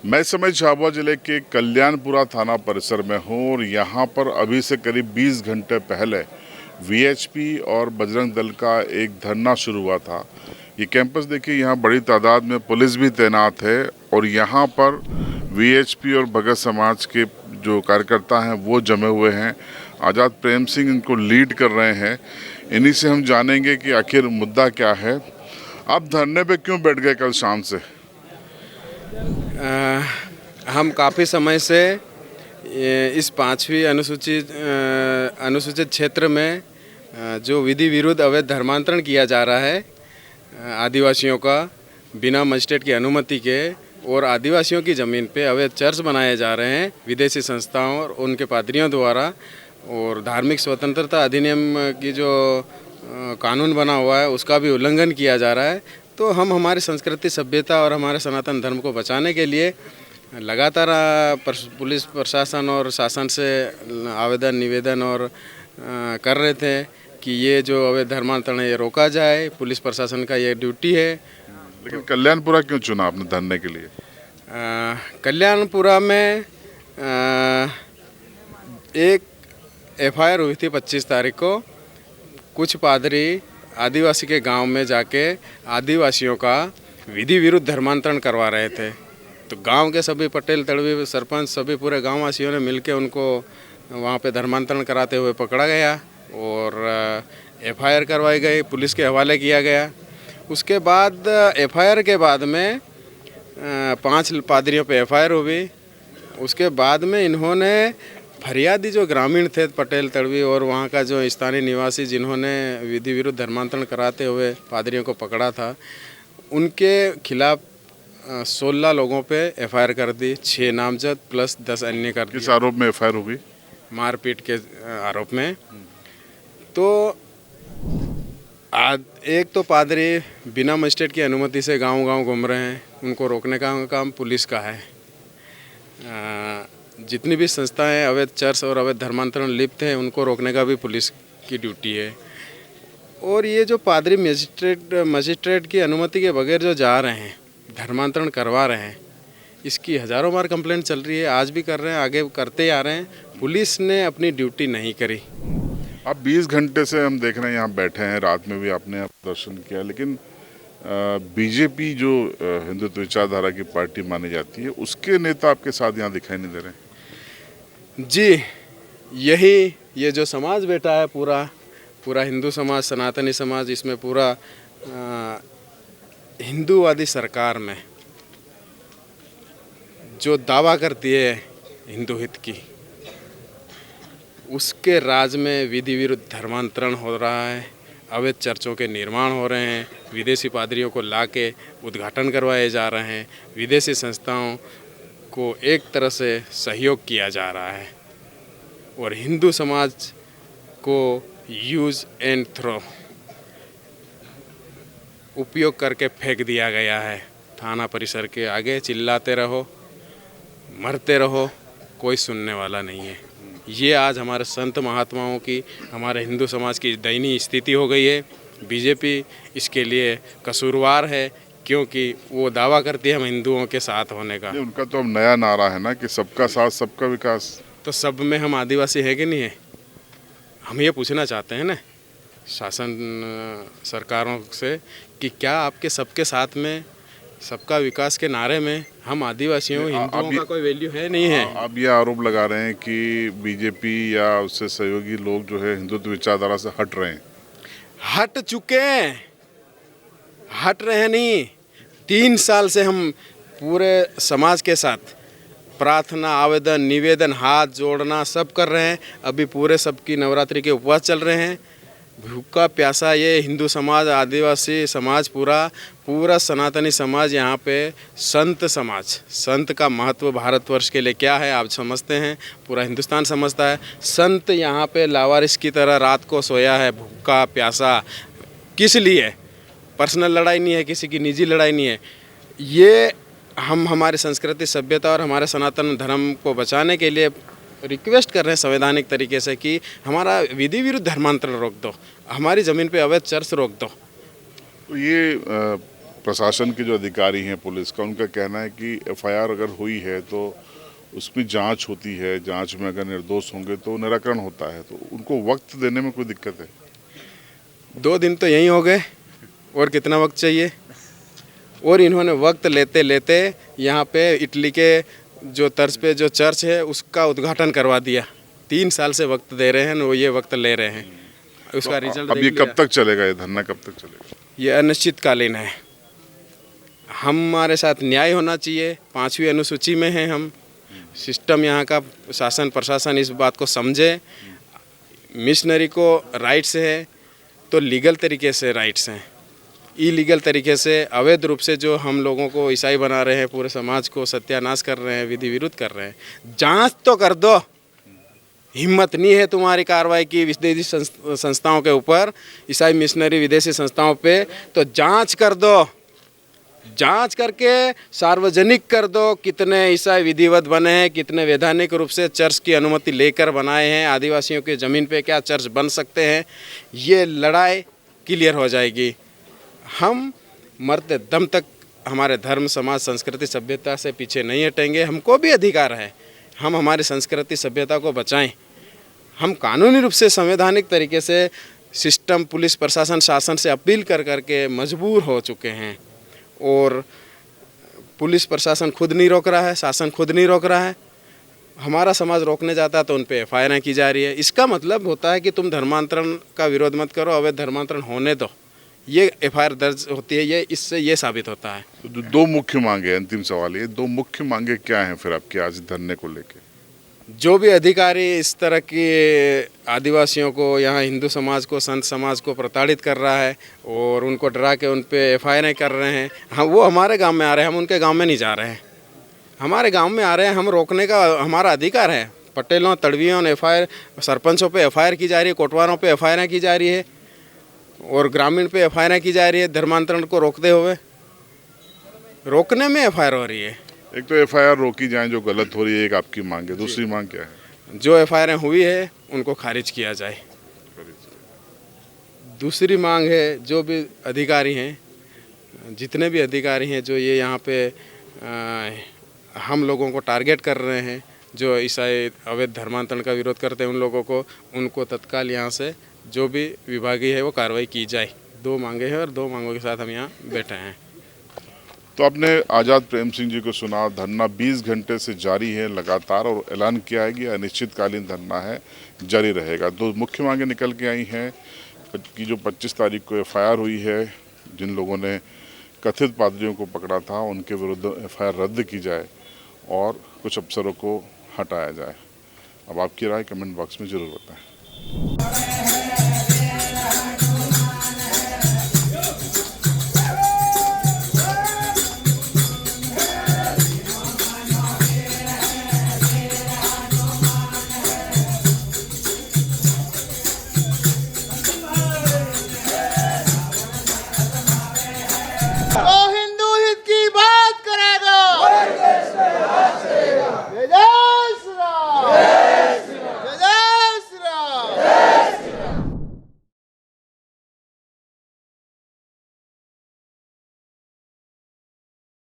मैं इस समय झाबुआ जिले के कल्याणपुरा थाना परिसर में हूँ और यहाँ पर अभी से करीब 20 घंटे पहले वीएचपी और बजरंग दल का एक धरना शुरू हुआ था। ये कैंपस देखिए, यहाँ बड़ी तादाद में पुलिस भी तैनात है और यहाँ पर वीएचपी और भगत समाज के जो कार्यकर्ता हैं वो जमे हुए हैं। आज़ाद प्रेम सिंह इनको लीड कर रहे हैं। इन्हीं से हम जानेंगे कि आखिर मुद्दा क्या है। आप धरने पे क्यों बैठ गए कल शाम से? हम काफ़ी समय से इस 5वीं अनुसूचित क्षेत्र में जो विधि विरुद्ध अवैध धर्मांतरण किया जा रहा है आदिवासियों का बिना मजिस्ट्रेट की अनुमति के, और आदिवासियों की ज़मीन पे अवैध चर्च बनाए जा रहे हैं विदेशी संस्थाओं और उनके पादरियों द्वारा, और धार्मिक स्वतंत्रता अधिनियम की जो कानून बना हुआ है उसका भी उल्लंघन किया जा रहा है। तो हम हमारी संस्कृति, सभ्यता और हमारे सनातन धर्म को बचाने के लिए लगातार पुलिस प्रशासन और शासन से आवेदन, निवेदन और कर रहे थे कि ये जो अवैध धर्मांतरण है ये रोका जाए। पुलिस प्रशासन का ये ड्यूटी है। लेकिन कल्याणपुरा क्यों चुना आपने धरने के लिए? कल्याणपुरा में एक एफआईआर हुई थी 25 तारीख को। कुछ पादरी आदिवासी के गांव में जाके आदिवासियों का विधि विरुद्ध धर्मांतरण करवा रहे थे। तो गांव के सभी पटेल, तड़वी, सरपंच, सभी पूरे गांव वासियों ने मिलकर उनको वहां पे धर्मांतरण कराते हुए पकड़ा गया और एफआईआर करवाई गई, पुलिस के हवाले किया गया। उसके बाद एफआईआर के बाद में 5 पादरियों पे एफआईआर हुई। उसके बाद में इन्होंने फरियादी जो ग्रामीण थे, पटेल, तड़वी और वहाँ का जो स्थानीय निवासी जिन्होंने विधि विरुद्ध धर्मांतरण कराते हुए पादरियों को पकड़ा था, उनके खिलाफ 16 लोगों पे एफआईआर कर दी। 6 नामजद प्लस 10 अन्य कर दी। किस आरोप में एफआईआर हुई? मारपीट के आरोप में। तो एक तो पादरी बिना मजिस्ट्रेट की अनुमति से गांव-गांव घूम रहे हैं, उनको रोकने का काम पुलिस का है। जितनी भी संस्थाएं अवैध चर्च और अवैध धर्मांतरण लिप्त हैं उनको रोकने का भी पुलिस की ड्यूटी है। और ये जो पादरी मजिस्ट्रेट की अनुमति के बगैर जो जा रहे हैं, धर्मांतरण करवा रहे हैं, इसकी हज़ारों बार कंप्लेंट चल रही है। आज भी कर रहे हैं, आगे करते आ रहे हैं। पुलिस ने अपनी ड्यूटी नहीं करी। आप 20 घंटे से हम देख रहे हैं यहाँ बैठे हैं, रात में भी आपने प्रदर्शन किया, लेकिन बीजेपी जो हिंदुत्व विचारधारा की पार्टी मानी जाती है उसके नेता आपके साथ यहाँ दिखाई नहीं दे रहे? जी, यही ये जो समाज बैठा है, पूरा हिंदू समाज, सनातनी समाज, इसमें पूरा हिंदूवादी सरकार में जो दावा करती है हिंदू हित की, उसके राज में विधि विरुद्ध धर्मांतरण हो रहा है, अवैध चर्चों के निर्माण हो रहे हैं, विदेशी पादरियों को लाके उद्घाटन करवाए जा रहे हैं, विदेशी संस्थाओं को एक तरह से सहयोग किया जा रहा है और हिंदू समाज को यूज़ एंड थ्रो उपयोग करके फेंक दिया गया है। थाना परिसर के आगे चिल्लाते रहो, मरते रहो, कोई सुनने वाला नहीं है। ये आज हमारे संत महात्माओं की, हमारे हिंदू समाज की दयनीय स्थिति हो गई है। बीजेपी इसके लिए कसूरवार है क्योंकि वो दावा करती है हम हिंदुओं के साथ होने का। उनका तो अब नया नारा है ना कि सबका साथ सबका विकास। तो सब में हम आदिवासी है कि नहीं है? हम ये पूछना चाहते हैं ना शासन सरकारों से कि क्या आपके सबके साथ में, सबका विकास के नारे में हम आदिवासियों, हिंदुओं का कोई वैल्यू है नहीं है? आप ये आरोप लगा रहे हैं कि बीजेपी या उससे सहयोगी लोग जो है हिंदुत्व विचारधारा से हट रहे हैं। हट चुके हैं, हट रहे नहीं। 3 साल से हम पूरे समाज के साथ प्रार्थना, आवेदन, निवेदन, हाथ जोड़ना सब कर रहे हैं। अभी पूरे सबकी नवरात्रि के उपवास चल रहे हैं। भूखा प्यासा ये हिंदू समाज, आदिवासी समाज, पूरा सनातनी समाज यहाँ पे संत समाज, संत का महत्व भारतवर्ष के लिए क्या है आप समझते हैं, पूरा हिंदुस्तान समझता है। संत यहाँ पे लावारिस की तरह रात को सोया है, भूखा प्यासा। किस लिए? पर्सनल लड़ाई नहीं है, किसी की निजी लड़ाई नहीं है। ये हम हमारी संस्कृति, सभ्यता और हमारे सनातन धर्म को बचाने के लिए रिक्वेस्ट कर रहे हैं संवैधानिक तरीके से कि हमारा विधि विरुद्ध धर्मांतरण रोक दो, हमारी ज़मीन पे अवैध चर्च रोक दो। तो ये प्रशासन के जो अधिकारी हैं पुलिस का, उनका कहना है कि एफआईआर अगर हुई है तो उसकी जांच होती है, जांच में अगर निर्दोष होंगे तो निराकरण होता है, तो उनको वक्त देने में कोई दिक्कत है? 2 दिन तो यही हो गए, और कितना वक्त चाहिए? और इन्होंने वक्त लेते लेते यहाँ पे इटली के जो तर्ज पे जो चर्च है उसका उद्घाटन करवा दिया। 3 साल से वक्त दे रहे हैं, वो ये वक्त ले रहे हैं, उसका रिजल्ट अब ये कब तक चलेगा, ये धरना कब तक चलेगा? ये अनिश्चितकालीन है। हमारे साथ न्याय होना चाहिए, 5वीं अनुसूची में हैं हम। सिस्टम यहाँ का शासन प्रशासन इस बात को समझे। मिशनरी को राइट्स है तो लीगल तरीके से राइट्स हैं, इलीगल तरीके से अवैध रूप से जो हम लोगों को ईसाई बना रहे हैं, पूरे समाज को सत्यानाश कर रहे हैं, विधि विरुद्ध कर रहे हैं। जांच तो कर दो। हिम्मत नहीं है तुम्हारी कार्रवाई की विदेशी संस्थाओं के ऊपर, ईसाई मिशनरी विदेशी संस्थाओं पे, तो जांच कर दो। जांच करके सार्वजनिक कर दो कितने ईसाई विधिवत बने हैं, कितने वैधानिक रूप से चर्च की अनुमति लेकर बनाए हैं, आदिवासियों की ज़मीन पे क्या चर्च बन सकते हैं। ये लड़ाई क्लियर हो जाएगी। हम मरते दम तक हमारे धर्म, समाज, संस्कृति, सभ्यता से पीछे नहीं हटेंगे। हमको भी अधिकार है, हम हमारी संस्कृति सभ्यता को बचाएं। हम कानूनी रूप से संवैधानिक तरीके से सिस्टम, पुलिस प्रशासन, शासन से अपील कर करके मजबूर हो चुके हैं, और पुलिस प्रशासन खुद नहीं रोक रहा है, शासन खुद नहीं रोक रहा है। हमारा समाज रोकने जाता है तो उन पे एफआईआर की जा रही है। इसका मतलब होता है कि तुम धर्मांतरण का विरोध मत करो, अवैध धर्मांतरण होने दो। ये एफआईआर दर्ज होती है, ये इससे ये साबित होता है। तो 2 मुख्य मांगे, अंतिम सवाल ये 2 मुख्य मांगे क्या हैं फिर आपके आज धरने को लेके? जो भी अधिकारी इस तरह की आदिवासियों को, यहाँ हिंदू समाज को, संत समाज को प्रताड़ित कर रहा है और उनको डरा के उन पे एफआईआर कर रहे हैं, हाँ वो हमारे गांव में आ रहे हैं, हम उनके गांव में नहीं जा रहे हैं। हमारे गांव में आ रहे हैं, हम रोकने का हमारा अधिकार है। पटेलों, तड़वियों ने एफआईआर, सरपंचों पे एफआईआर की जा रही है, कोटवारों पे एफआईआर की जा रही है, और ग्रामीण पे एफआईआर की जा रही है। धर्मांतरण को रोकते हुए, रोकने में एफआईआर हो रही है। एक तो एफआईआर रोकी जाए जो गलत हो रही है, एक आपकी मांग है, दूसरी मांग क्या है? जो एफआईआर हुई है उनको खारिज किया जाए। दूसरी मांग है, जो भी अधिकारी हैं, जितने भी अधिकारी हैं जो ये यहाँ पे हम लोगों को टारगेट कर रहे हैं, जो ईसाई अवैध धर्मांतरण का विरोध करते हैं, उन लोगों को, उनको तत्काल यहाँ से जो भी विभागीय है वो कार्रवाई की जाए। 2 मांगे हैं और 2 मांगों के साथ हम यहाँ बैठे हैं। तो आपने आज़ाद प्रेम सिंह जी को सुना। धरना 20 घंटे से जारी है लगातार, और ऐलान किया है कि अनिश्चितकालीन धरना है, जारी रहेगा। 2 मुख्य मांगे निकल के आई हैं कि जो 25 तारीख को एफआईआर हुई है, जिन लोगों ने कथित पादरियों को पकड़ा था, उनके विरुद्ध एफआईआर रद्द की जाए और कुछ अफसरों को हटाया जाए। अब आपकी राय कमेंट बॉक्स में ज़रूर बताएं।